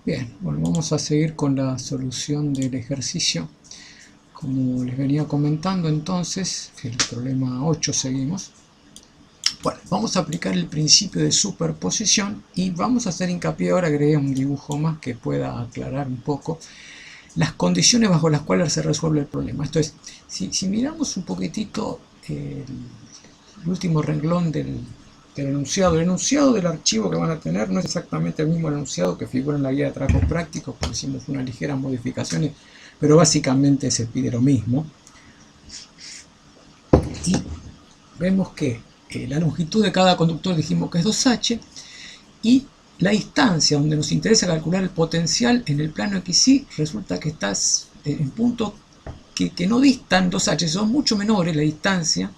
Bien, bueno, vamos a seguir con la solución del ejercicio. Como les venía comentando entonces, que el problema 8 seguimos. Bueno, vamos a aplicar el principio de superposición y vamos a hacer hincapié, ahora agregué un dibujo más que pueda aclarar un poco las condiciones bajo las cuales se resuelve el problema. Esto es, si miramos un poquitito el último renglón del enunciado. El enunciado del archivo que van a tener no es exactamente el mismo enunciado que figura en la guía de trabajos prácticos, porque hicimos unas ligeras modificaciones, pero básicamente se pide lo mismo. Y vemos que la longitud de cada conductor dijimos que es 2h, y la distancia donde nos interesa calcular el potencial en el plano XY resulta que está en puntos que no distan 2h, son mucho menores la distancia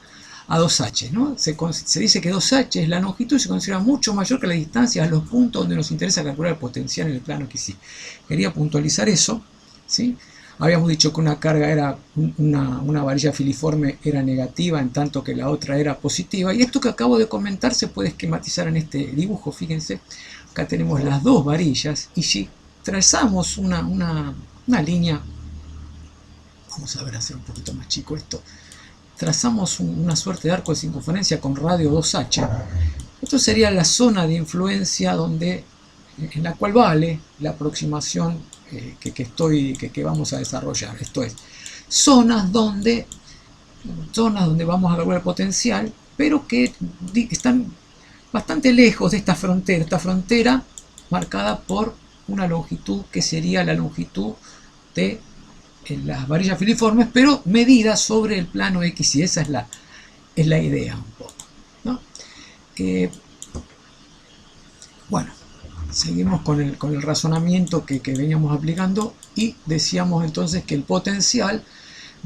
a 2h, ¿no? Se dice que 2h es la longitud y se considera mucho mayor que la distancia a los puntos donde nos interesa calcular el potencial en el plano XY. Quería puntualizar eso, ¿sí? Habíamos dicho que una carga era una varilla filiforme era negativa, en tanto que la otra era positiva. Y esto que acabo de comentar se puede esquematizar en este dibujo. Fíjense, acá tenemos las dos varillas. Y si trazamos una línea, vamos a ver, hacer un poquito más chico esto. Trazamos una suerte de arco de circunferencia con radio 2h. Esto sería la zona de influencia en la cual vale la aproximación que vamos a desarrollar. Esto es, zonas donde vamos a calcular el potencial, pero que están bastante lejos de esta frontera marcada por una longitud que sería la longitud de las varillas filiformes, pero medida sobre el plano X, y esa es la idea un poco, ¿no? Bueno, seguimos con el razonamiento que veníamos aplicando y decíamos entonces que el potencial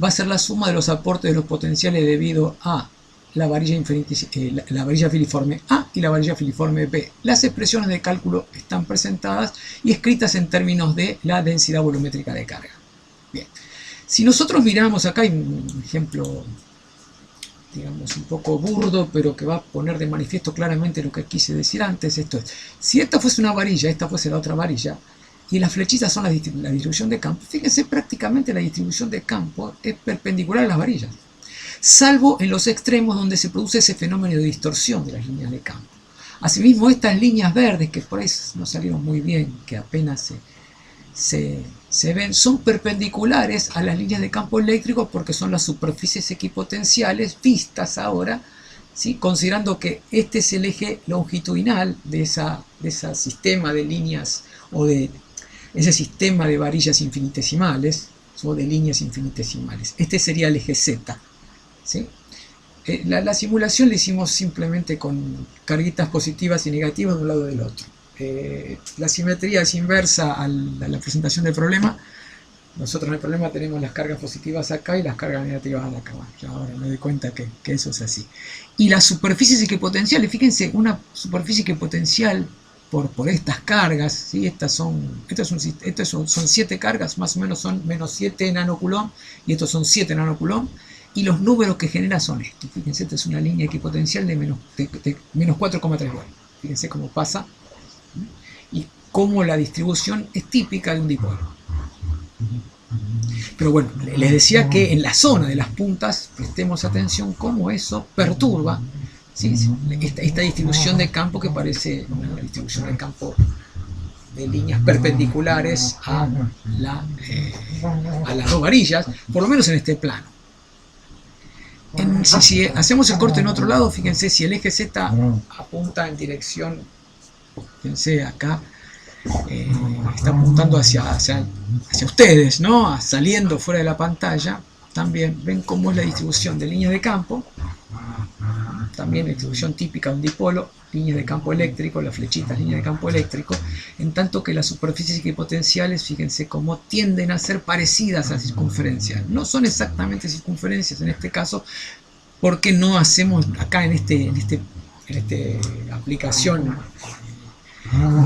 va a ser la suma de los aportes de los potenciales debido a la varilla filiforme A y la varilla filiforme B. Las expresiones de cálculo están presentadas y escritas en términos de la densidad volumétrica de carga. Bien, si nosotros miramos acá, hay un ejemplo, digamos, un poco burdo, pero que va a poner de manifiesto claramente lo que quise decir antes. Esto es, si esta fuese una varilla, esta fuese la otra varilla, y las flechitas son la distribución de campo, fíjense, prácticamente la distribución de campo es perpendicular a las varillas, salvo en los extremos donde se produce ese fenómeno de distorsión de las líneas de campo. Asimismo, estas líneas verdes, que por ahí no salieron muy bien, que apenas se ven, son perpendiculares a las líneas de campo eléctrico porque son las superficies equipotenciales vistas ahora, ¿sí? Considerando que este es el eje longitudinal de ese sistema de líneas, o de ese sistema de varillas infinitesimales o de líneas infinitesimales. Este sería el eje Z, ¿sí? La simulación la hicimos simplemente con carguitas positivas y negativas de un lado y del otro. La simetría es inversa a la presentación del problema. Nosotros en el problema tenemos las cargas positivas acá y las cargas negativas acá. Bueno, ahora me doy cuenta que eso es así. Y las superficies equipotenciales, fíjense, una superficie equipotencial por estas cargas, ¿sí? Estas son 7 cargas, más o menos son menos 7 nanocoulomb, y estos son 7 nanocoulomb, y los números que genera son estos. Fíjense, esta es una línea equipotencial de menos 4,3 volt. Fíjense cómo pasa y cómo la distribución es típica de un dipolo. Pero bueno, les decía que en la zona de las puntas prestemos atención cómo eso perturba, ¿sí? esta distribución de campo, que parece una distribución de campo de líneas perpendiculares a las dos varillas, por lo menos en este plano. Si hacemos el corte en otro lado, fíjense, si el eje Z apunta en dirección, fíjense acá, está apuntando hacia ustedes, ¿no? Saliendo fuera de la pantalla, también ven cómo es la distribución de líneas de campo, también la distribución típica de un dipolo, líneas de campo eléctrico, las flechitas, líneas de campo eléctrico, en tanto que las superficies equipotenciales, fíjense cómo tienden a ser parecidas a circunferencias. No son exactamente circunferencias en este caso, porque no hacemos acá en esta aplicación,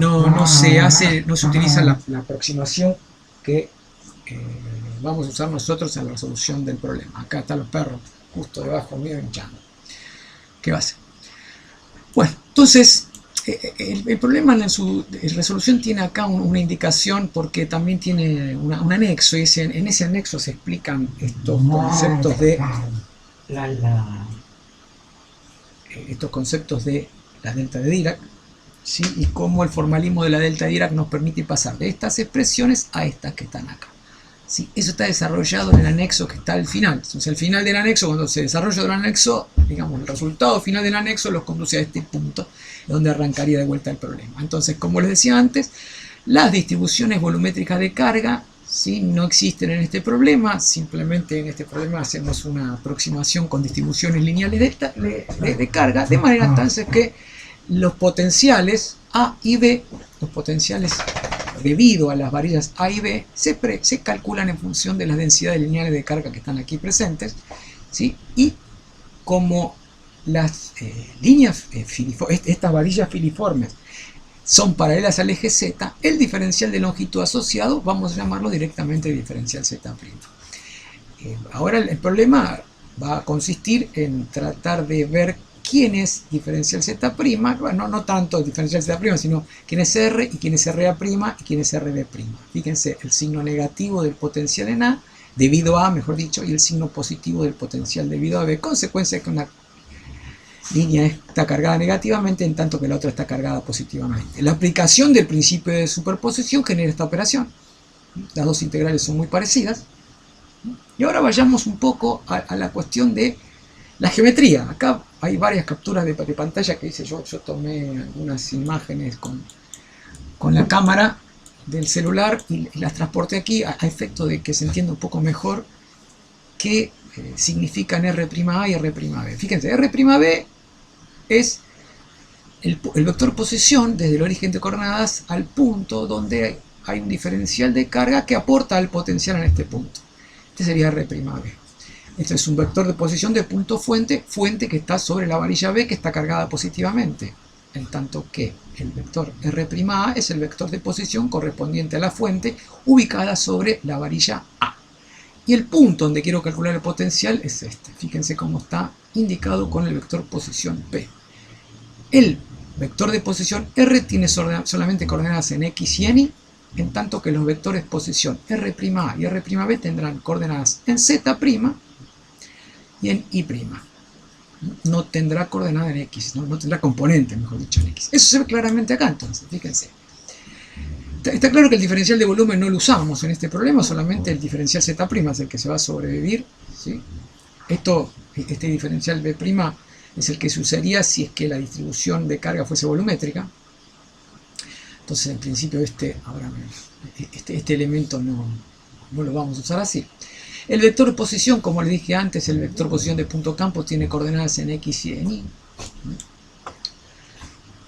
no se utiliza la aproximación que vamos a usar nosotros en la resolución del problema. Acá están los perros justo debajo mío hinchando. ¿Qué va a hacer? Bueno, entonces El problema en su resolución tiene acá una indicación porque también tiene un anexo, y en ese anexo se explican estos conceptos de la delta de Dirac, ¿sí? Y cómo el formalismo de la delta de Dirac nos permite pasar de estas expresiones a estas que están acá. ¿Sí? Eso está desarrollado en el anexo que está al final. Entonces, al final del anexo, cuando se desarrolla el anexo, digamos, el resultado final del anexo los conduce a este punto, donde arrancaría de vuelta el problema. Entonces, como les decía antes, las distribuciones volumétricas de carga, ¿sí?, no existen en este problema. Simplemente en este problema hacemos una aproximación con distribuciones lineales de carga, de manera entonces que los potenciales A y B, los potenciales debido a las varillas A y B, se calculan en función de las densidades lineales de carga que están aquí presentes, ¿sí? Y como las líneas estas varillas filiformes son paralelas al eje Z, el diferencial de longitud asociado vamos a llamarlo directamente diferencial Z'. Ahora el problema va a consistir en tratar de ver quién es diferencial Z', bueno, no tanto diferencial Z', sino quién es R y quién es RA' y quién es RB'. Fíjense, el signo negativo del potencial en A, debido a, mejor dicho, y el signo positivo del potencial debido a B, consecuencia de que una línea está cargada negativamente en tanto que la otra está cargada positivamente. La aplicación del principio de superposición genera esta operación. Las dos integrales son muy parecidas. Y ahora vayamos un poco a la cuestión de la geometría. Acá hay varias capturas de pantalla que hice yo tomé algunas imágenes con la cámara del celular y las transporté aquí a efecto de que se entienda un poco mejor qué significan R'A y R'B. Fíjense, R'B es el vector posición desde el origen de coordenadas al punto donde hay un diferencial de carga que aporta al potencial en este punto. Este sería R'B. Este es un vector de posición de punto fuente que está sobre la varilla B que está cargada positivamente, en tanto que el vector R'A es el vector de posición correspondiente a la fuente ubicada sobre la varilla A. Y el punto donde quiero calcular el potencial es este. Fíjense cómo está indicado con el vector posición P. El vector de posición R tiene solamente coordenadas en X y en Y, en tanto que los vectores posición R'A y R'B tendrán coordenadas en Z' y en Y'. No tendrá coordenada en X, no tendrá componente, mejor dicho, en X. Eso se ve claramente acá, entonces, fíjense. Está claro que el diferencial de volumen no lo usamos en este problema, solamente el diferencial Z' es el que se va a sobrevivir, ¿sí? Este diferencial B' es el que se usaría si es que la distribución de carga fuese volumétrica. Entonces, en principio, este elemento no lo vamos a usar así. El vector de posición, como les dije antes, el vector de posición de punto campo tiene coordenadas en X y en Y.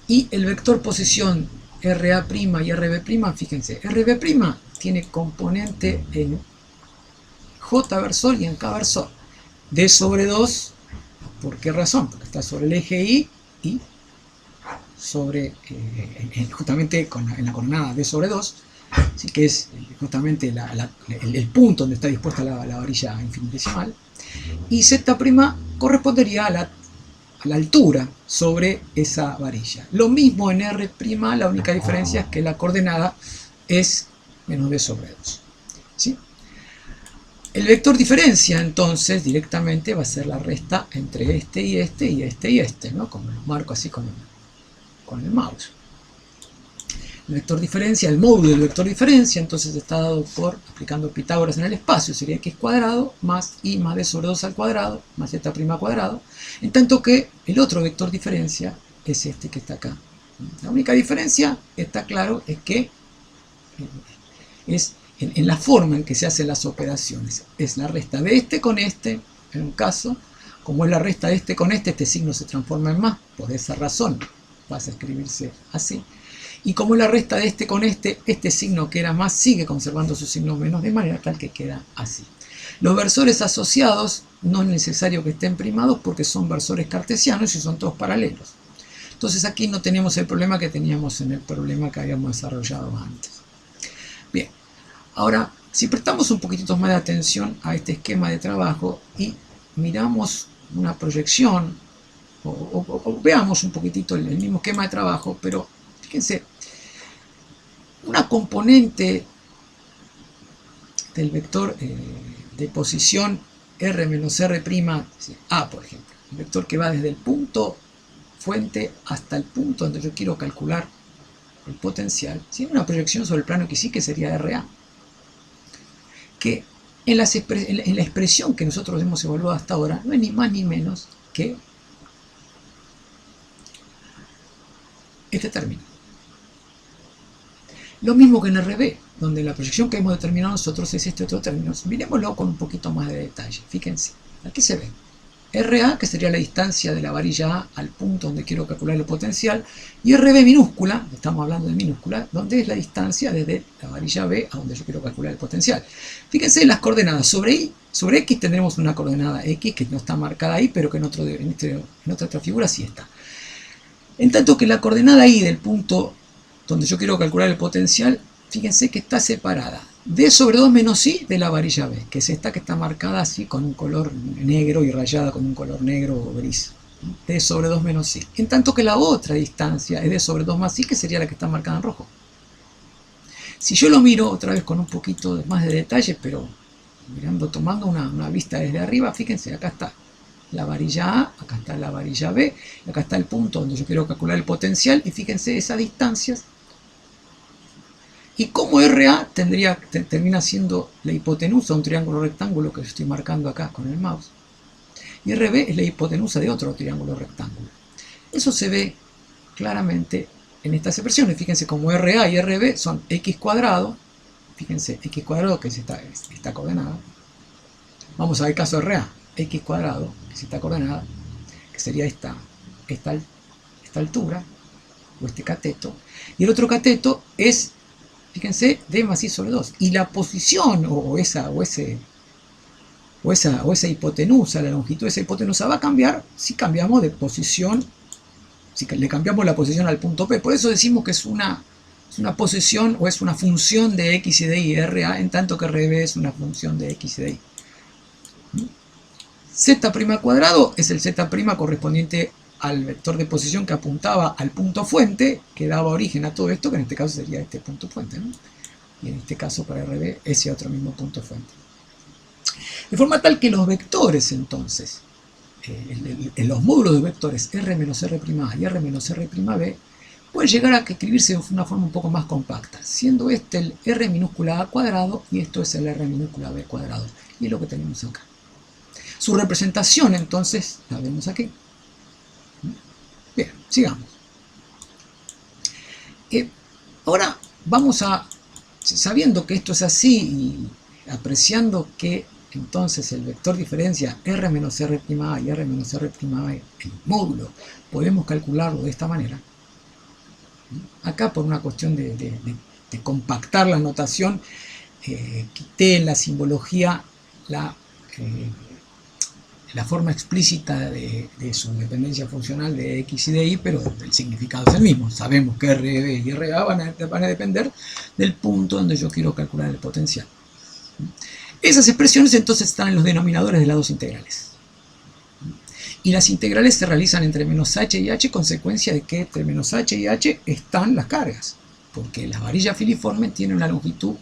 Y el vector posición R'a' y Rb', fíjense, Rb' tiene componente en J versor y en K versor. D sobre 2, ¿por qué razón? Porque está sobre el eje Y y sobre, justamente en la coordenada D sobre 2, ¿sí?, que es justamente el punto donde está dispuesta la varilla infinitesimal. Y Z' correspondería a la altura sobre esa varilla. Lo mismo en R', la única diferencia es que la coordenada es menos D sobre 2. ¿Sí? El vector diferencia, entonces, directamente va a ser la resta entre este y este y este y este, ¿no? Como lo marco así con el mouse. El vector diferencia, el módulo del vector diferencia, entonces está dado por, aplicando Pitágoras en el espacio, sería x cuadrado más y más d sobre 2 al cuadrado, más z' cuadrado, en tanto que el otro vector diferencia es este que está acá. La única diferencia, está claro, es que es en la forma en que se hacen las operaciones. Es la resta de este con este, en un caso, como es la resta de este con este signo se transforma en más, por esa razón pasa a escribirse así. Y como la resta de este con este signo que era más sigue conservando su signo menos, de manera tal que queda así. Los versores asociados no es necesario que estén primados porque son versores cartesianos y son todos paralelos. Entonces aquí no tenemos el problema que teníamos en el problema que habíamos desarrollado antes. Bien, ahora si prestamos un poquitito más de atención a este esquema de trabajo y miramos una proyección o veamos un poquitito el mismo esquema de trabajo, pero fíjense, una componente del vector de posición R menos R', A, por ejemplo, un vector que va desde el punto fuente hasta el punto donde yo quiero calcular el potencial, ¿sí? Una proyección sobre el plano XY que sería RA, que en la expresión que nosotros hemos evaluado hasta ahora no es ni más ni menos que este término. Lo mismo que en RB, donde la proyección que hemos determinado nosotros es este otro término. Miremoslo con un poquito más de detalle. Fíjense, aquí se ve RA, que sería la distancia de la varilla A al punto donde quiero calcular el potencial, y RB minúscula, estamos hablando de minúscula, donde es la distancia desde la varilla B a donde yo quiero calcular el potencial. Fíjense las coordenadas. Sobre X tendremos una coordenada X que no está marcada ahí, pero que en otra figura sí está. En tanto que la coordenada Y del punto donde yo quiero calcular el potencial, fíjense que está separada D sobre 2 menos I de la varilla B, que es esta que está marcada así con un color negro y rayada con un color negro o gris. D sobre 2 menos I. En tanto que la otra distancia es D sobre 2 más I, que sería la que está marcada en rojo. Si yo lo miro otra vez con un poquito más de detalle, pero tomando una vista desde arriba, fíjense, acá está la varilla A, acá está la varilla B, acá está el punto donde yo quiero calcular el potencial, y fíjense esas distancias. Y como RA termina siendo la hipotenusa de un triángulo rectángulo que yo estoy marcando acá con el mouse, y RB es la hipotenusa de otro triángulo rectángulo. Eso se ve claramente en estas expresiones. Fíjense, como RA y RB son x cuadrado, fíjense, x cuadrado que es esta coordenada. Vamos a ver el caso de RA, x cuadrado, que es esta coordenada, que sería esta altura, o este cateto, y el otro cateto es, fíjense, D más I sobre 2. Y la posición, o esa hipotenusa, la longitud de esa hipotenusa va a cambiar si cambiamos de posición, si le cambiamos la posición al punto P. Por eso decimos que es una posición o es una función de X y de Y, RA, en tanto que RB es una función de X y de Y. Z' cuadrado es el Z' correspondiente al vector de posición que apuntaba al punto fuente, que daba origen a todo esto, que en este caso sería este punto fuente, ¿no? Y en este caso para RB ese otro mismo punto fuente. De forma tal que los vectores entonces, en los módulos de vectores R menos R' A y R menos R' B, pueden llegar a escribirse de una forma un poco más compacta, siendo este el R minúscula A cuadrado y esto es el R minúscula B cuadrado. Y es lo que tenemos acá. Su representación entonces la vemos aquí. Bien, sigamos. Ahora vamos a, sabiendo que esto es así y apreciando que entonces el vector diferencia R menos R' A y R menos R' B, el módulo, podemos calcularlo de esta manera. Acá, por una cuestión de compactar la notación, quité en la simbología la forma explícita de su dependencia funcional de X y de Y, pero el significado es el mismo. Sabemos que RB y RA van a depender del punto donde yo quiero calcular el potencial. Esas expresiones entonces están en los denominadores de las dos integrales. Y las integrales se realizan entre menos h y h, consecuencia de que entre menos h y h están las cargas, porque las varillas filiformes tienen una longitud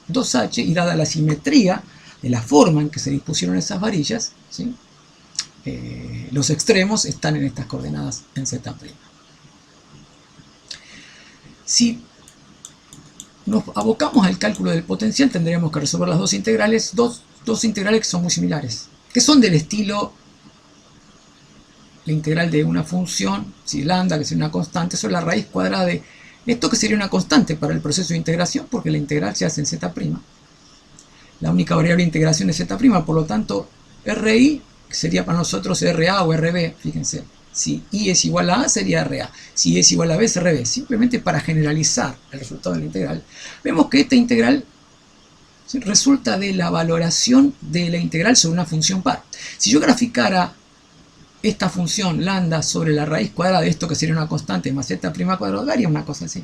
2h, y dada la simetría de la forma en que se dispusieron esas varillas, ¿sí? Los extremos están en estas coordenadas en Z'. Si nos abocamos al cálculo del potencial, tendríamos que resolver las dos integrales, dos integrales que son muy similares, que son del estilo la integral de una función, si lambda, que sería una constante, sobre la raíz cuadrada de esto, que sería una constante para el proceso de integración, porque la integral se hace en Z'. La única variable de integración es Z', por lo tanto, RI sería para nosotros RA o RB, fíjense. Si I es igual a A, sería RA. Si I es igual a B, es RB. Simplemente para generalizar el resultado de la integral, vemos que esta integral resulta de la valoración de la integral sobre una función par. Si yo graficara esta función lambda sobre la raíz cuadrada de esto, que sería una constante, más Z' cuadrado, daría una cosa así.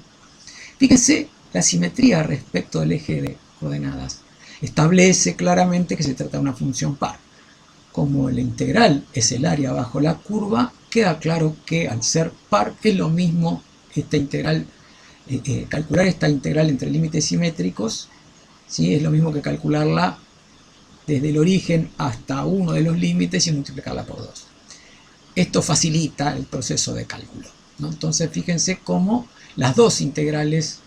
Fíjense la simetría respecto del eje de coordenadas. Establece claramente que se trata de una función par. Como la integral es el área bajo la curva, queda claro que al ser par es lo mismo esta integral, calcular esta integral entre límites simétricos, ¿sí? Es lo mismo que calcularla desde el origen hasta uno de los límites y multiplicarla por 2. Esto facilita el proceso de cálculo, ¿no? Entonces fíjense cómo las dos integrales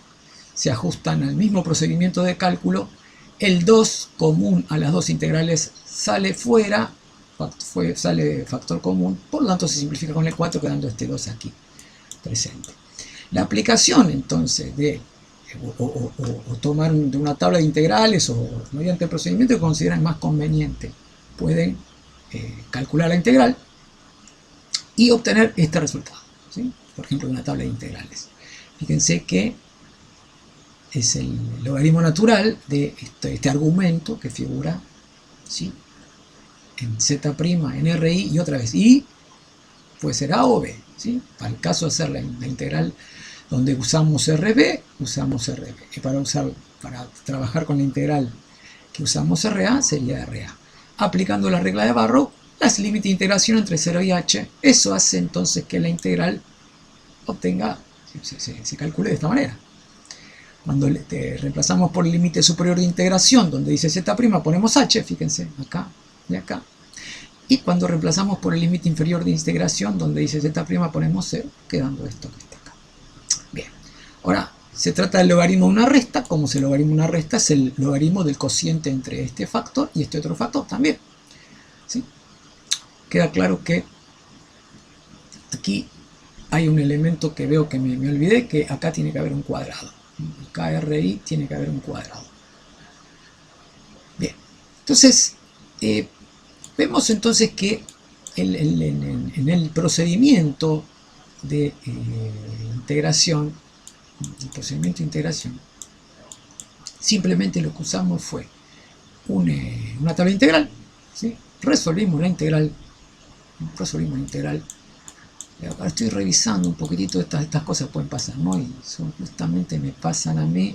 se ajustan al mismo procedimiento de cálculo. El 2 común a las dos integrales sale fuera, sale factor común, por lo tanto se simplifica con el 4 quedando este 2 aquí presente. La aplicación entonces de o tomar de una tabla de integrales o mediante el procedimiento que consideran más conveniente, pueden calcular la integral y obtener este resultado, ¿sí? Por ejemplo, una tabla de integrales. Fíjense que es el logaritmo natural de este argumento que figura, ¿sí?, en z', en ri y otra vez i, puede ser a o b, ¿sí? Para el caso de hacer la integral donde usamos rb, usamos rb. Y para trabajar con la integral que usamos ra, sería ra. Aplicando la regla de Barrow, las límites de integración entre 0 y h, eso hace entonces que la integral se calcule de esta manera. Cuando reemplazamos por el límite superior de integración, donde dice z', ponemos h, fíjense, acá y acá. Y cuando reemplazamos por el límite inferior de integración, donde dice z', ponemos 0, quedando esto que está acá. Bien, ahora se trata del logaritmo de una resta. Como el logaritmo de una resta es el logaritmo del cociente entre este factor y este otro factor también, ¿sí? Queda claro que aquí hay un elemento que veo que me olvidé, que acá tiene que haber un cuadrado. KRI tiene que haber un cuadrado. Bien, entonces vemos entonces que en el procedimiento de integración, simplemente lo que usamos fue una tabla integral, ¿sí? Resolvimos la integral. Ahora estoy revisando un poquitito, estas cosas pueden pasar, ¿no? Y justamente me pasan a mí.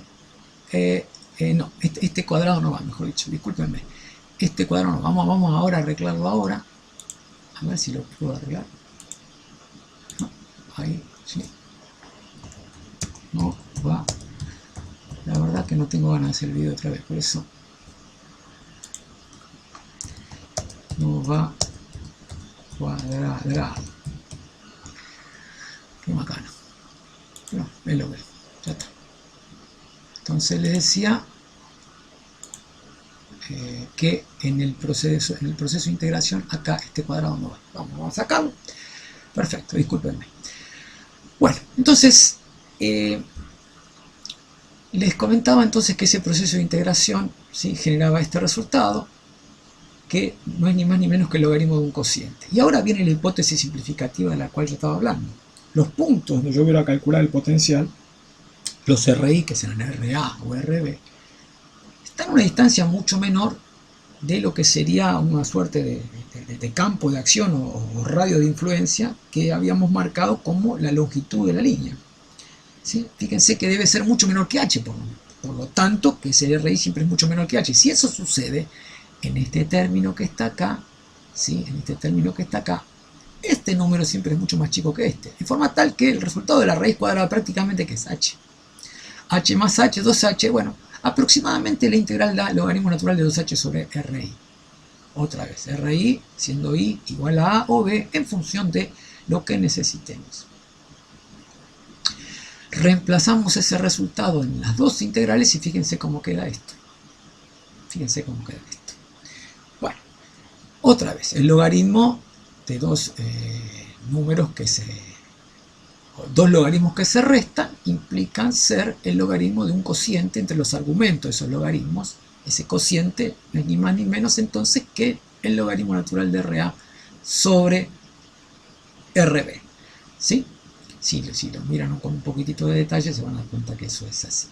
No, este cuadrado no va, mejor dicho, discúlpenme. Este cuadrado no, vamos ahora a arreglarlo ahora. A ver si lo puedo arreglar. No, ahí, sí. No va. La verdad que no tengo ganas de hacer el video otra vez, por eso. No va cuadrado. Qué bacano. No, es lo que ya está. Entonces les decía que en el proceso de integración acá este cuadrado no va. Vamos a sacarlo. Perfecto, discúlpenme. Bueno, entonces les comentaba entonces que ese proceso de integración, ¿sí?, generaba este resultado, que no es ni más ni menos que el logaritmo de un cociente. Y ahora viene la hipótesis simplificativa de la cual yo estaba hablando. Los puntos donde yo voy a calcular el potencial, los RI, que serán RA o RB, están a una distancia mucho menor de lo que sería una suerte de campo de acción o radio de influencia que habíamos marcado como la longitud de la línea, ¿sí? Fíjense que debe ser mucho menor que h, por lo tanto que ese RI siempre es mucho menor que h. Si eso sucede en este término que está acá, ¿sí?, en este término que está acá, este número siempre es mucho más chico que este, de forma tal que el resultado de la raíz cuadrada prácticamente que es h. H más h, 2h, bueno, aproximadamente la integral da el logaritmo natural de 2h sobre RI. Otra vez, RI siendo I igual a A o B en función de lo que necesitemos. Reemplazamos ese resultado en las dos integrales y fíjense cómo queda esto. Fíjense cómo queda esto. Bueno, otra vez, el logaritmo de dos logaritmos que se restan implican ser el logaritmo de un cociente entre los argumentos de esos logaritmos. Ese cociente no es ni más ni menos entonces que el logaritmo natural de RA sobre RB, ¿sí? Si lo miran con un poquitito de detalle se van a dar cuenta que eso es así.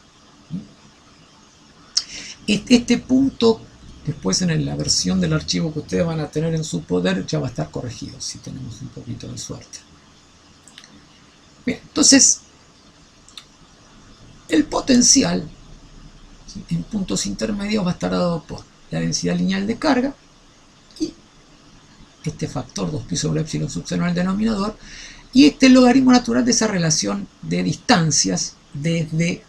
Este punto, después en la versión del archivo que ustedes van a tener en su poder, ya va a estar corregido, si tenemos un poquito de suerte. Bien, entonces, el potencial, ¿sí?, en puntos intermedios va a estar dado por la densidad lineal de carga y este factor 2pi sobre epsilon sub 0 en el denominador, y este logaritmo natural de esa relación de distancias desde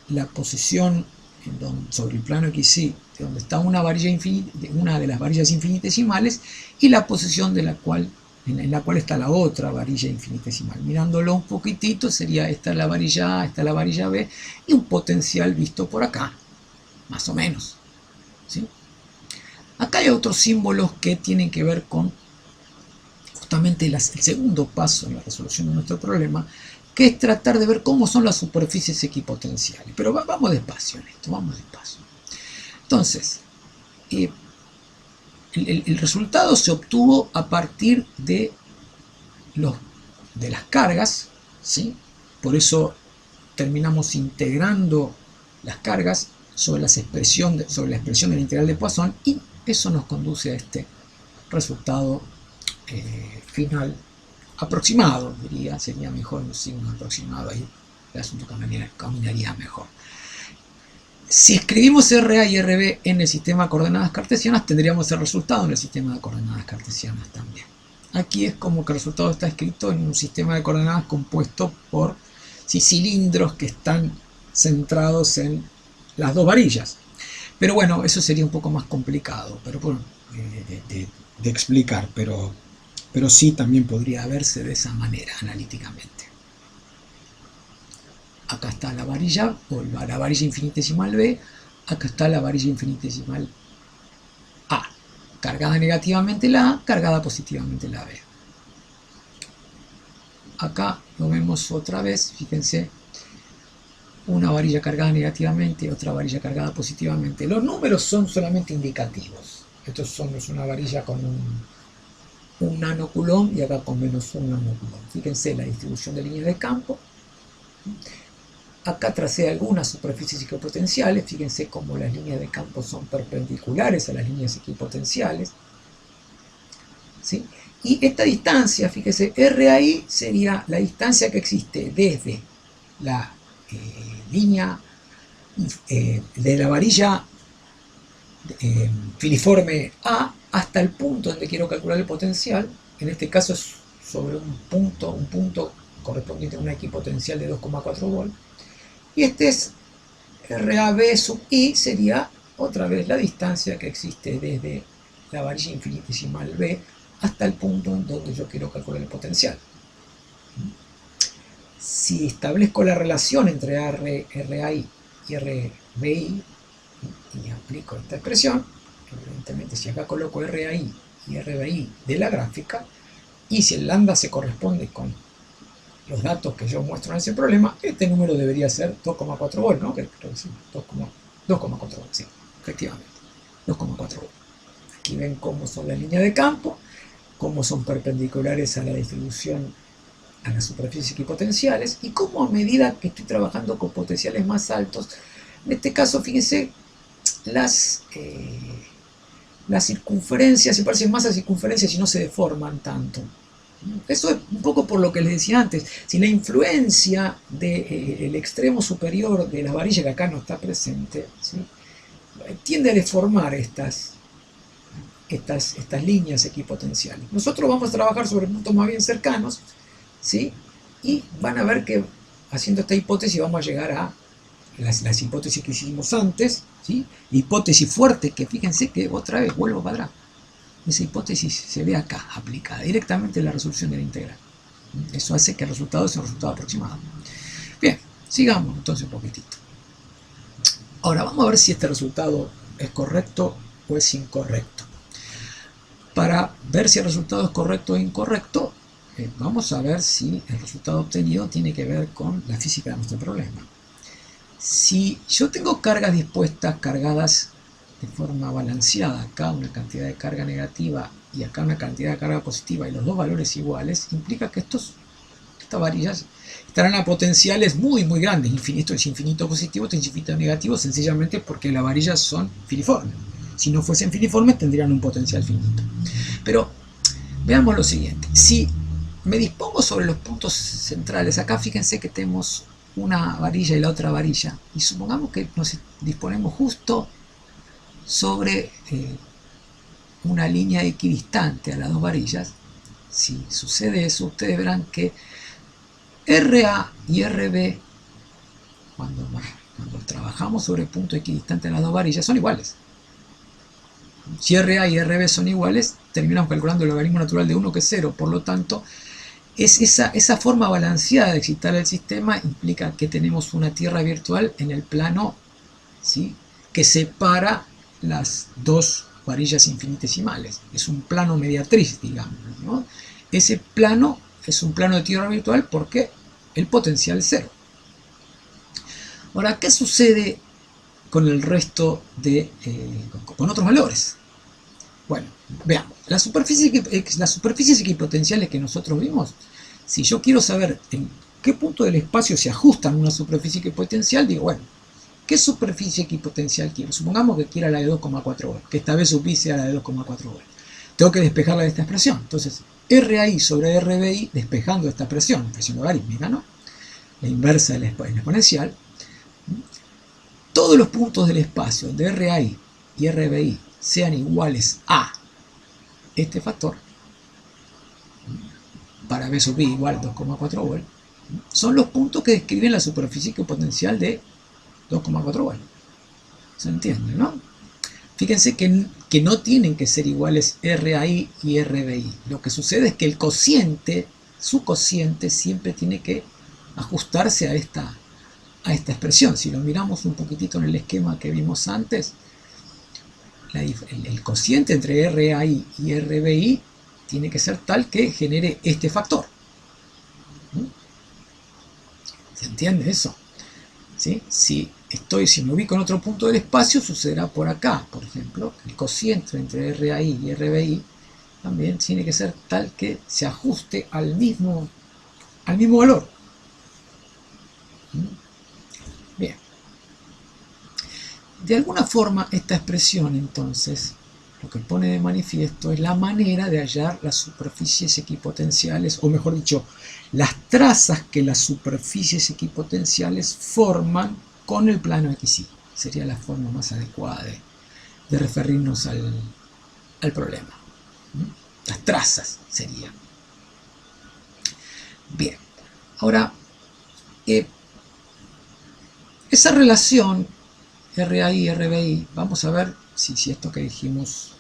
la posición sobre el plano XY, de donde está una de las varillas infinitesimales, y la posición en la cual está la otra varilla infinitesimal. Mirándolo un poquitito, sería esta la varilla A, esta la varilla B, y un potencial visto por acá, más o menos, ¿sí? Acá hay otros símbolos que tienen que ver con justamente el segundo paso en la resolución de nuestro problema, que es tratar de ver cómo son las superficies equipotenciales. Pero vamos despacio en esto, vamos despacio. Entonces, el resultado se obtuvo a partir de las cargas, ¿sí? Por eso terminamos integrando las cargas sobre la expresión de la integral de Poisson, y eso nos conduce a este resultado final aproximado, diría, sería mejor un signo aproximado, ahí el asunto caminaría mejor. Si escribimos RA y RB en el sistema de coordenadas cartesianas, tendríamos el resultado en el sistema de coordenadas cartesianas también. Aquí es como que el resultado está escrito en un sistema de coordenadas compuesto por cilindros que están centrados en las dos varillas. Pero bueno, eso sería un poco más complicado, pero bueno, de explicar, pero sí también podría verse de esa manera analíticamente. Acá está la varilla, o la varilla infinitesimal B, acá está la varilla infinitesimal A, cargada negativamente la A, cargada positivamente la B. Acá lo vemos otra vez, fíjense, una varilla cargada negativamente, otra varilla cargada positivamente. Los números son solamente indicativos. Estos son una varilla con un nanocoulomb y acá con menos un nanocoulomb. Fíjense la distribución de líneas de campo. Acá tracé algunas superficies equipotenciales. Fíjense cómo las líneas de campo son perpendiculares a las líneas equipotenciales, ¿sí? Y esta distancia, fíjense, RAI sería la distancia que existe desde la línea de la varilla filiforme A hasta el punto donde quiero calcular el potencial. En este caso es sobre un punto correspondiente a una equipotencial de 2,4 volt. Y este es RAB sub I, sería otra vez la distancia que existe desde la varilla infinitesimal B hasta el punto en donde yo quiero calcular el potencial. Si establezco la relación entre RAI y RBI y aplico esta expresión, evidentemente si acá coloco RAI y RBI de la gráfica, y si el lambda se corresponde con los datos que yo muestro en ese problema, este número debería ser 2,4 volt, ¿no? Creo que sí, 2,4 volt, sí, efectivamente, 2,4 volt. Aquí ven cómo son las líneas de campo, cómo son perpendiculares a la distribución, a las superficies equipotenciales, y cómo a medida que estoy trabajando con potenciales más altos, en este caso, fíjense, las circunferencias se parecen más a circunferencias y no se deforman tanto. Eso es un poco por lo que les decía antes. Si la influencia del extremo superior de la varilla, que acá no está presente, ¿sí?, tiende a deformar estas líneas equipotenciales. Nosotros vamos a trabajar sobre puntos más bien cercanos, ¿sí?, y van a ver que haciendo esta hipótesis vamos a llegar a las hipótesis que hicimos antes, ¿sí?, hipótesis fuerte, que fíjense que otra vez vuelvo para atrás. Esa hipótesis se ve acá, aplicada directamente en la resolución de la integral. Eso hace que el resultado sea un resultado aproximado. Bien, sigamos entonces un poquitito. Ahora vamos a ver si este resultado es correcto o es incorrecto. Para ver si el resultado es correcto o incorrecto, vamos a ver si el resultado obtenido tiene que ver con la física de nuestro problema. Si yo tengo cargas dispuestas, cargadas de forma balanceada, acá una cantidad de carga negativa y acá una cantidad de carga positiva, y los dos valores iguales, implica que estas varillas estarán a potenciales muy grandes. Esto es infinito positivo, esto es infinito negativo, sencillamente porque las varillas son filiformes. Si no fuesen filiformes tendrían un potencial finito. Pero veamos lo siguiente. Si me dispongo sobre los puntos centrales, acá fíjense que tenemos una varilla y la otra varilla, y supongamos que nos disponemos justo sobre una línea equidistante a las dos varillas, si sucede eso, ustedes verán que RA y RB, cuando trabajamos sobre puntos equidistantes a las dos varillas, son iguales. Si RA y RB son iguales, terminamos calculando el logaritmo natural de 1, que es 0. Por lo tanto, esa forma balanceada de excitar el sistema implica que tenemos una tierra virtual en el plano, ¿sí?, que separa las dos varillas infinitesimales. Es un plano mediatriz, digamos, ¿no? Ese plano es un plano de tierra virtual porque el potencial es 0. Ahora, ¿qué sucede con el resto de con otros valores? Bueno, veamos. Las superficies equipotenciales que nosotros vimos, si yo quiero saber en qué punto del espacio se ajustan a una superficie equipotencial, digo, bueno, ¿qué superficie equipotencial quiero? Supongamos que quiera la de 2,4 volt, que esta vez supise a la de 2,4 volt. Tengo que despejarla de esta expresión. Entonces, RAI sobre RBI, despejando esta expresión logarítmica, ¿no?, la inversa de la exponencial, todos los puntos del espacio de RAI y RBI sean iguales a este factor, para B sub I igual 2,4 volt, son los puntos que describen la superficie equipotencial de 2,4 volt. ¿Se entiende, no? Fíjense que no tienen que ser iguales RAI y RBI. Lo que sucede es que el cociente, su cociente, siempre tiene que ajustarse a esta expresión. Si lo miramos un poquitito en el esquema que vimos antes, el cociente entre RAI y RBI tiene que ser tal que genere este factor. ¿Se entiende eso? ¿Sí? Si me ubico en otro punto del espacio, sucederá por acá. Por ejemplo, el cociente entre RAI y RBI también tiene que ser tal que se ajuste al mismo valor. Bien. De alguna forma, esta expresión, entonces, lo que pone de manifiesto es la manera de hallar las superficies equipotenciales, o mejor dicho, las trazas que las superficies equipotenciales forman con el plano XY. Sería la forma más adecuada de referirnos al problema. Las trazas serían. Bien. Ahora, esa relación RAI y RBI, vamos a ver si esto que dijimos,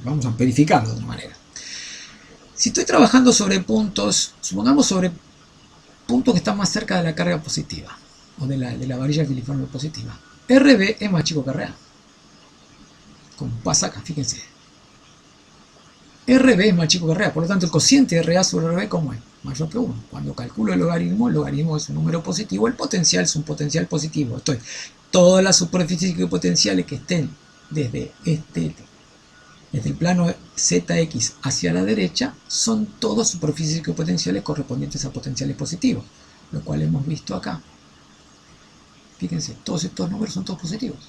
vamos a verificarlo de una manera. Si estoy trabajando sobre puntos, supongamos sobre puntos que están más cerca de la carga positiva, o de la varilla filiforme positiva, RB es más chico que RA. Como pasa acá, fíjense. RB es más chico que RA, por lo tanto el cociente de RA sobre RB, ¿cómo es? Mayor que 1. Cuando calculo el logaritmo es un número positivo, el potencial es un potencial positivo. Entonces, todas las superficies equipotenciales que estén desde el plano ZX hacia la derecha, son todas superficies equipotenciales correspondientes a potenciales positivos, lo cual hemos visto acá. Fíjense, todos estos números son todos positivos.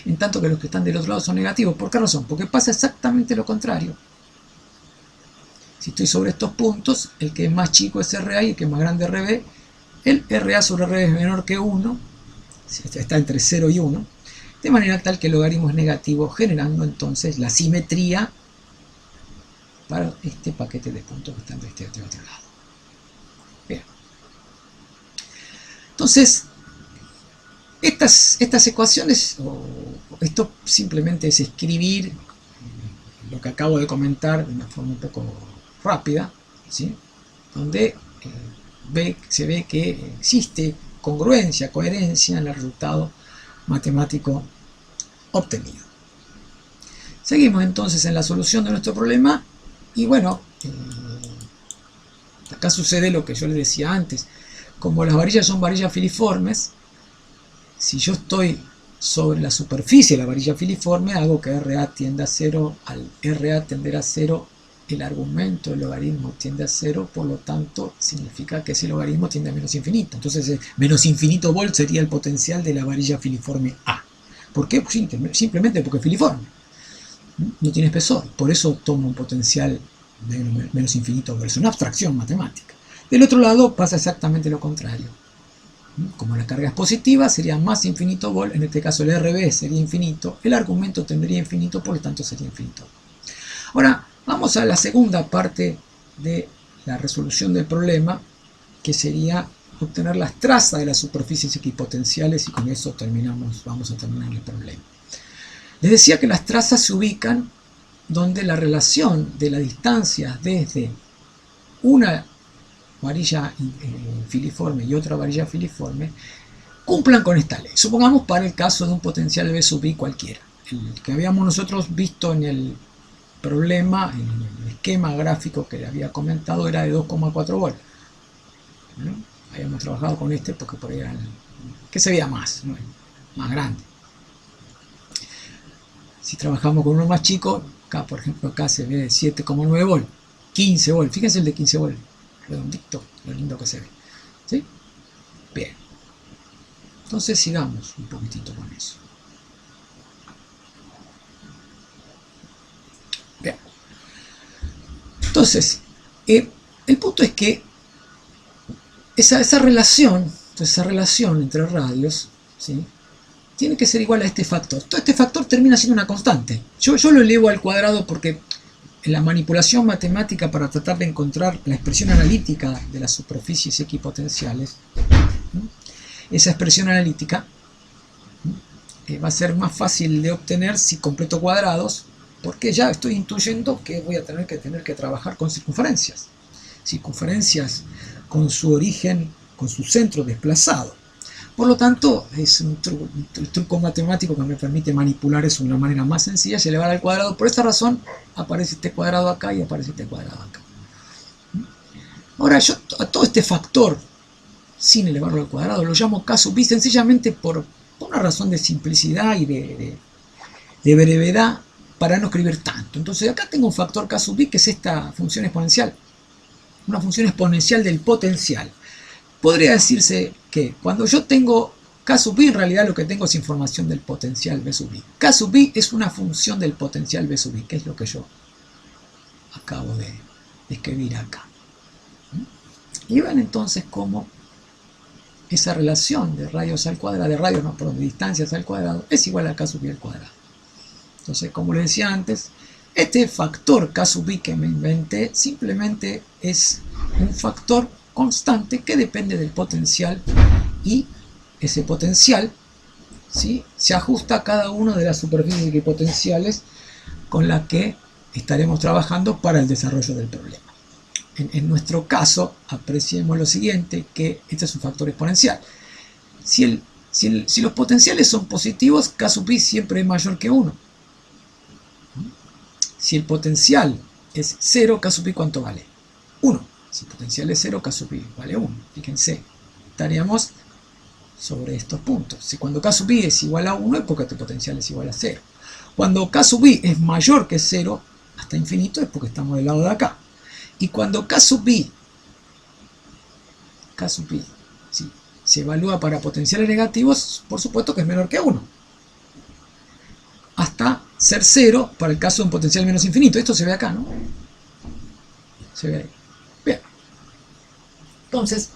En tanto que los que están del otro lado son negativos. ¿Por qué razón? Porque pasa exactamente lo contrario. Si estoy sobre estos puntos, el que es más chico es RA y el que es más grande es RB. El RA sobre RB es menor que 1, está entre 0 y 1, de manera tal que el logaritmo es negativo, generando entonces la simetría para este paquete de puntos que están de este otro lado. Bien. Entonces, estas ecuaciones, esto simplemente es escribir lo que acabo de comentar de una forma un poco rápida, ¿sí?, donde se ve que existe congruencia, coherencia en el resultado matemático obtenido. Seguimos entonces en la solución de nuestro problema y bueno, acá sucede lo que yo les decía antes. Como las varillas son varillas filiformes, si yo estoy sobre la superficie de la varilla filiforme, hago que RA tienda a 0. Al RA tender a 0, el argumento del logaritmo tiende a 0, por lo tanto significa que ese logaritmo tiende a menos infinito. Entonces menos infinito volt sería el potencial de la varilla filiforme A. ¿Por qué? Pues simplemente porque es filiforme, no tiene espesor, por eso toma un potencial de menos infinito volt, es una abstracción matemática. Del otro lado pasa exactamente lo contrario. Como la carga es positiva, sería más infinito vol, en este caso el RB sería infinito, el argumento tendría infinito, por lo tanto sería infinito. Ahora, vamos a la segunda parte de la resolución del problema, que sería obtener las trazas de las superficies equipotenciales, y con eso vamos a terminar el problema. Les decía que las trazas se ubican donde la relación de la distancia desde una varilla filiforme y otra varilla filiforme cumplan con esta ley. Supongamos para el caso de un potencial V sub I cualquiera, el que habíamos nosotros visto en el problema, en el esquema gráfico que le había comentado, era de 2,4 volt. Habíamos trabajado con este porque por ahí era el que se veía más, ¿no? Más grande. Si trabajamos con uno más chico, acá por ejemplo acá se ve 7,9 volt, 15 volt, fíjense el de 15 volt, redondito, lo lindo que se ve, ¿sí? Bien, entonces sigamos un poquitito con eso. Bien, entonces el punto es que esa relación entre radios, ¿sí?, tiene que ser igual a este factor. Todo este factor termina siendo una constante. Yo lo elevo al cuadrado porque en la manipulación matemática para tratar de encontrar la expresión analítica de las superficies equipotenciales, esa expresión analítica va a ser más fácil de obtener si completo cuadrados, porque ya estoy intuyendo que voy a tener que trabajar con circunferencias. Circunferencias con su origen, con su centro desplazado. Por lo tanto, es un truco matemático que me permite manipular eso de una manera más sencilla, es elevar al cuadrado. Por esta razón aparece este cuadrado acá y aparece este cuadrado acá. Ahora, yo a todo este factor, sin elevarlo al cuadrado, lo llamo K sub i, sencillamente por una razón de simplicidad y de brevedad, para no escribir tanto. Entonces acá tengo un factor K sub i, que es esta función exponencial, una función exponencial del potencial. Podría decirse que cuando yo tengo K sub i, en realidad lo que tengo es información del potencial V sub i. K sub i es una función del potencial V sub i, que es lo que yo acabo de escribir acá. Y ven entonces cómo esa relación de radios al cuadrado, de distancias al cuadrado, es igual a K sub i al cuadrado. Entonces, como les decía antes, este factor K sub i que me inventé simplemente es un factor constante que depende del potencial, y ese potencial, ¿sí?, se ajusta a cada una de las superficies equipotenciales con la que estaremos trabajando para el desarrollo del problema. En nuestro caso, apreciemos lo siguiente, que este es un factor exponencial. Si los potenciales son positivos, K sub i siempre es mayor que 1. Si el potencial es 0, K sub i ¿cuánto vale? 1. Si el potencial es 0, K sub i vale 1. Fíjense, estaríamos sobre estos puntos. Si cuando K sub i es igual a 1 es porque tu potencial es igual a 0. Cuando K sub i es mayor que 0 hasta infinito es porque estamos del lado de acá. Y cuando K sub i ¿sí?, se evalúa para potenciales negativos, por supuesto que es menor que 1. Hasta ser 0 para el caso de un potencial menos infinito. Esto se ve acá, ¿no? Se ve ahí. Bien. Entonces,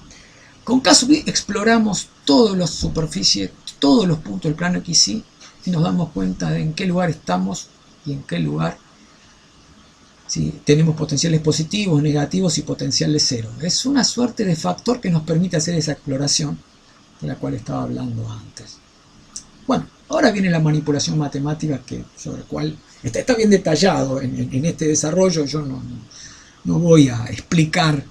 con K sub i exploramos todas las superficies, todos los puntos del plano XY, y nos damos cuenta de en qué lugar estamos y en qué lugar, ¿sí?, tenemos potenciales positivos, negativos y potenciales cero. Es una suerte de factor que nos permite hacer esa exploración de la cual estaba hablando antes. Bueno, ahora viene la manipulación matemática, sobre la cual está bien detallado en este desarrollo. Yo no voy a explicar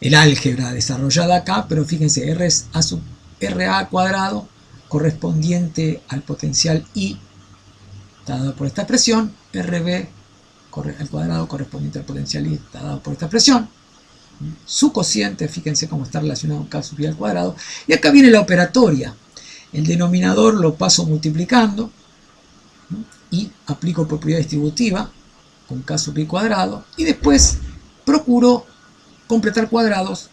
el álgebra desarrollada acá, pero fíjense, RA al cuadrado correspondiente al potencial I, está dado por esta expresión, RB al cuadrado correspondiente al potencial I, está dado por esta expresión. Su cociente, fíjense cómo está relacionado con K sub i al cuadrado. Y acá viene la operatoria. El denominador lo paso multiplicando y aplico propiedad distributiva con K sub i cuadrado, y después procuro completar cuadrados,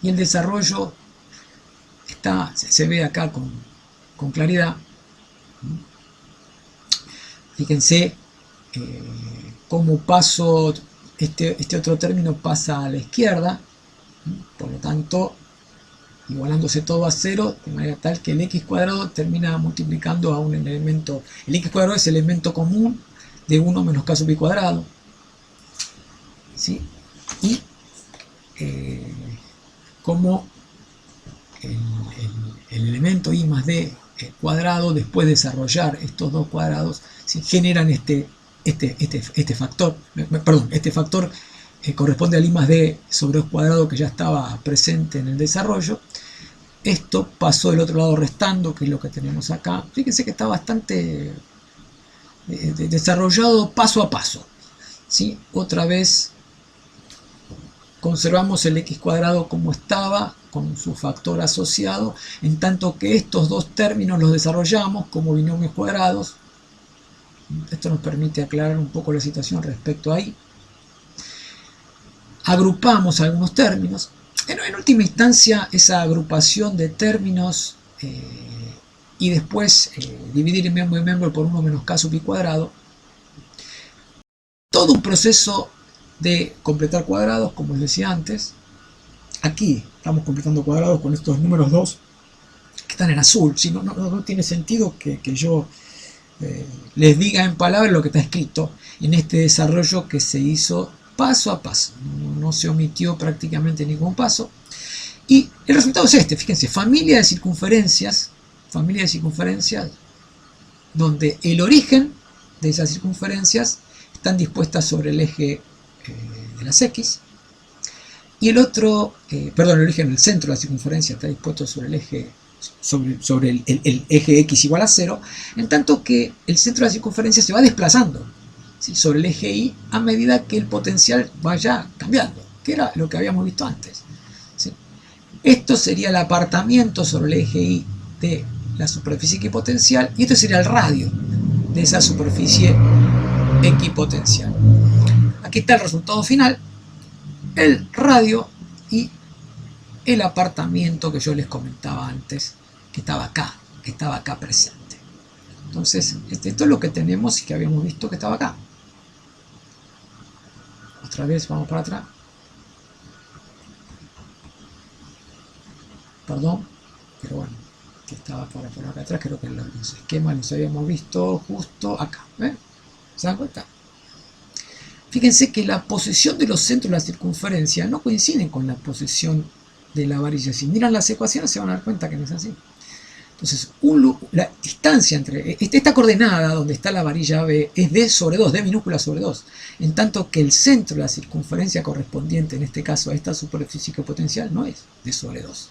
y el desarrollo se ve acá con claridad. Fíjense cómo paso este otro término pasa a la izquierda, por lo tanto igualándose todo a 0, de manera tal que el x cuadrado termina multiplicando a un elemento. El x cuadrado es el elemento común de 1 menos k sub i cuadrado, ¿sí? Y como el elemento i más d cuadrado, después de desarrollar estos dos cuadrados, ¿sí?, generan este factor, perdón, este factor corresponde al i más d sobre 2 cuadrado que ya estaba presente en el desarrollo. Esto pasó del otro lado restando, que es lo que tenemos acá. Fíjense que está bastante desarrollado paso a paso, ¿sí? Otra vez conservamos el x cuadrado como estaba, con su factor asociado, en tanto que estos dos términos los desarrollamos como binomios cuadrados. Esto nos permite aclarar un poco la situación respecto a ahí. Agrupamos algunos términos. En última instancia, esa agrupación de términos y después dividir en miembro y miembro por 1 menos k sub i cuadrado, todo un proceso de completar cuadrados, como les decía antes. Aquí estamos completando cuadrados con estos números 2 que están en azul. ¿Sí? No tiene sentido que yo les diga en palabras lo que está escrito en este desarrollo que se hizo paso a paso. No se omitió prácticamente ningún paso. Y el resultado es este, fíjense, familia de circunferencias, donde el origen de esas circunferencias están dispuestas sobre el eje de las x, y el otro, perdón, el origen del centro de la circunferencia está dispuesto sobre el eje, sobre el eje x igual a 0, en tanto que el centro de la circunferencia se va desplazando, ¿sí?, sobre el eje y a medida que el potencial vaya cambiando, que era lo que habíamos visto antes, ¿sí? Esto sería el apartamiento sobre el eje y de la superficie equipotencial, y esto sería el radio de esa superficie equipotencial. Aquí está el resultado final, el radio y el apartamiento que yo les comentaba antes, que estaba acá presente. Entonces, esto es lo que tenemos y que habíamos visto que estaba acá. Otra vez vamos para atrás. Perdón, pero bueno, que estaba por acá atrás. Creo que los esquemas los habíamos visto justo acá. ¿Se dan cuenta? Fíjense que la posición de los centros de la circunferencia no coinciden con la posición de la varilla. Si miran las ecuaciones se van a dar cuenta que no es así. Entonces, la distancia entre esta coordenada donde está la varilla B es d sobre 2, d minúscula sobre 2, en tanto que el centro de la circunferencia correspondiente, en este caso a esta superficie equipotencial, no es d sobre 2.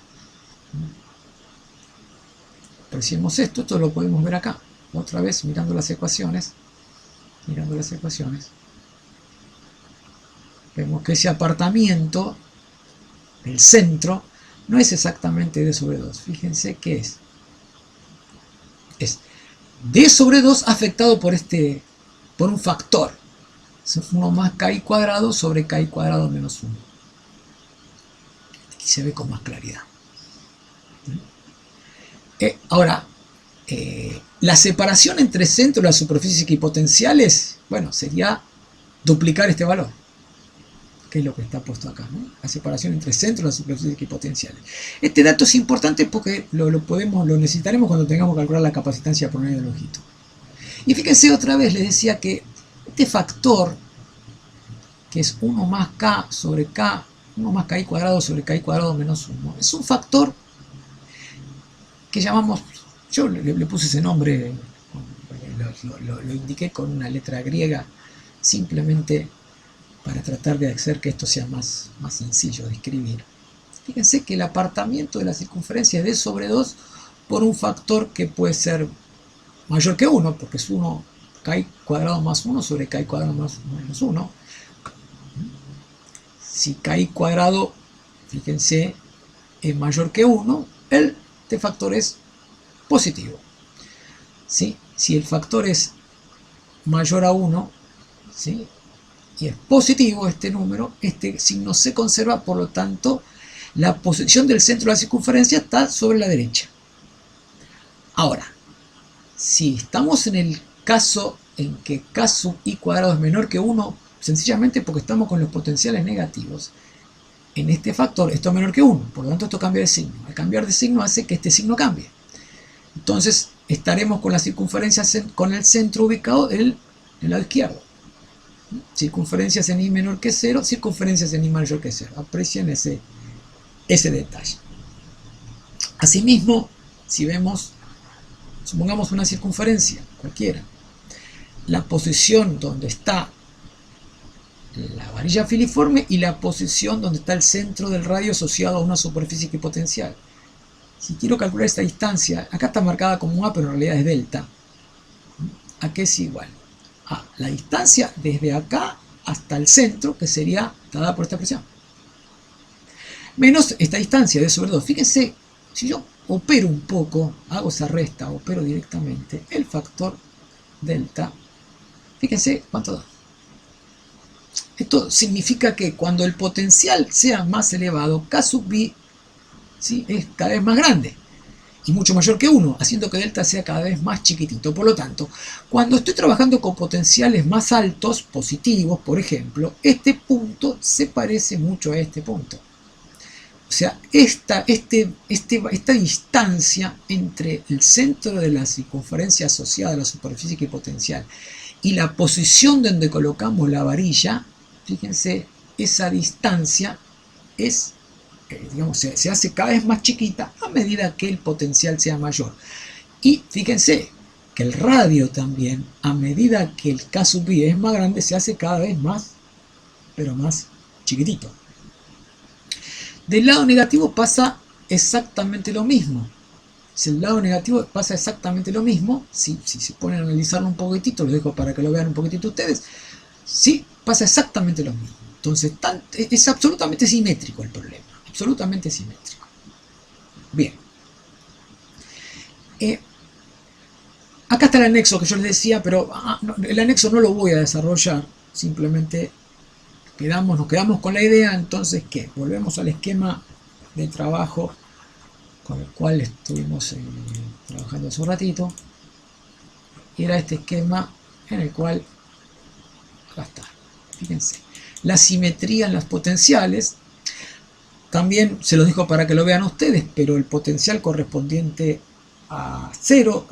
Apreciemos esto lo podemos ver acá. Otra vez mirando las ecuaciones. Vemos que ese apartamiento del centro no es exactamente d sobre 2. Fíjense que es d sobre 2 afectado por un factor. Es 1 más ki cuadrado sobre ki cuadrado menos 1. Aquí se ve con más claridad. Ahora, la separación entre centro y las superficies equipotenciales, bueno, sería duplicar este valor, que es lo que está puesto acá, ¿no? La separación entre centro y las superficies equipotenciales. Este dato es importante porque lo necesitaremos cuando tengamos que calcular la capacitancia promedio de longitud. Y fíjense, otra vez les decía que este factor, que es 1 más k sobre k, 1 más ki cuadrado sobre ki cuadrado menos 1, es un factor que llamamos, yo le puse ese nombre, lo indiqué con una letra griega, simplemente para tratar de hacer que esto sea más sencillo de escribir. Fíjense que el apartamiento de la circunferencia es d sobre 2 por un factor que puede ser mayor que 1, porque es 1 ki cuadrado más 1 sobre ki cuadrado más menos 1. Si ki cuadrado, fíjense, es mayor que 1, este factor es positivo. ¿Sí? Si el factor es mayor a 1, ¿sí?, y es positivo este número, este signo se conserva, por lo tanto la posición del centro de la circunferencia está sobre la derecha. Ahora, si estamos en el caso en que k sub i cuadrado es menor que 1, sencillamente porque estamos con los potenciales negativos, en este factor esto es menor que 1, por lo tanto esto cambia de signo. Al cambiar de signo hace que este signo cambie. Entonces estaremos con la circunferencia con el centro ubicado en el lado izquierdo. Circunferencias en i menor que 0, circunferencias en i mayor que 0. Aprecien ese detalle. Asimismo, si vemos, supongamos una circunferencia cualquiera, la posición donde está la varilla filiforme y la posición donde está el centro del radio asociado a una superficie equipotencial. Si quiero calcular esta distancia, acá está marcada como A, pero en realidad es delta. ¿A qué es igual? A la distancia desde acá hasta el centro, que sería dada por esta expresión, menos esta distancia de sobre 2. Fíjense, si yo opero un poco, hago esa resta, opero directamente, el factor delta, fíjense cuánto da. Esto significa que cuando el potencial sea más elevado, K sub B, ¿sí?, es cada vez más grande y mucho mayor que 1, haciendo que delta sea cada vez más chiquitito. Por lo tanto, cuando estoy trabajando con potenciales más altos, positivos, por ejemplo, este punto se parece mucho a este punto. O sea, esta distancia entre el centro de la circunferencia asociada a la superficie equipotencial y la posición donde colocamos la varilla, fíjense, esa distancia es, digamos, se hace cada vez más chiquita a medida que el potencial sea mayor. Y fíjense que el radio también, a medida que el K sub B es más grande, se hace cada vez más, pero más chiquitito. Del lado negativo pasa exactamente lo mismo. Si el lado negativo pasa exactamente lo mismo, si se ponen a analizarlo un poquitito, lo dejo para que lo vean un poquitito ustedes, sí, pasa exactamente lo mismo. Entonces, es absolutamente simétrico el problema, absolutamente simétrico. Bien. Acá está el anexo que yo les decía, pero el anexo no lo voy a desarrollar, simplemente nos quedamos con la idea. Entonces, ¿qué? Volvemos al esquema de trabajo con el cual estuvimos trabajando hace un ratito. Y era este esquema en el cual, acá está, fíjense, la simetría en las potenciales. También se los dejo para que lo vean ustedes, pero el potencial correspondiente a 0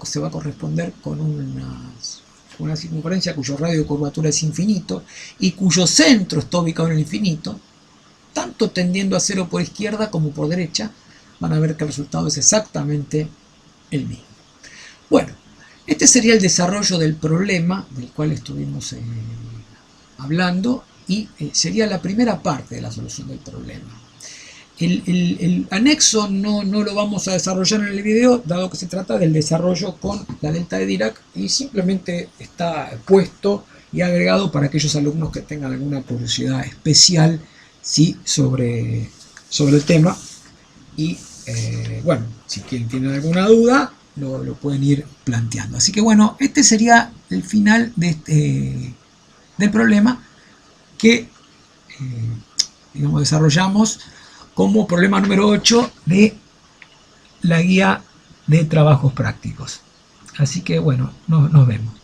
se va a corresponder con una circunferencia cuyo radio de curvatura es infinito y cuyo centro está ubicado en el infinito, tanto tendiendo a 0 por izquierda como por derecha. Van a ver que el resultado es exactamente el mismo. Bueno, este sería el desarrollo del problema del cual estuvimos hablando, y sería la primera parte de la solución del problema. El anexo no lo vamos a desarrollar en el video, dado que se trata del desarrollo con la delta de Dirac, y simplemente está puesto y agregado para aquellos alumnos que tengan alguna curiosidad especial, ¿sí?, sobre el tema. Y bueno, si tienen alguna duda, lo pueden ir planteando. Así que bueno, este sería el final de del problema que digamos, desarrollamos como problema número 8 de la guía de trabajos prácticos. Así que bueno, nos vemos.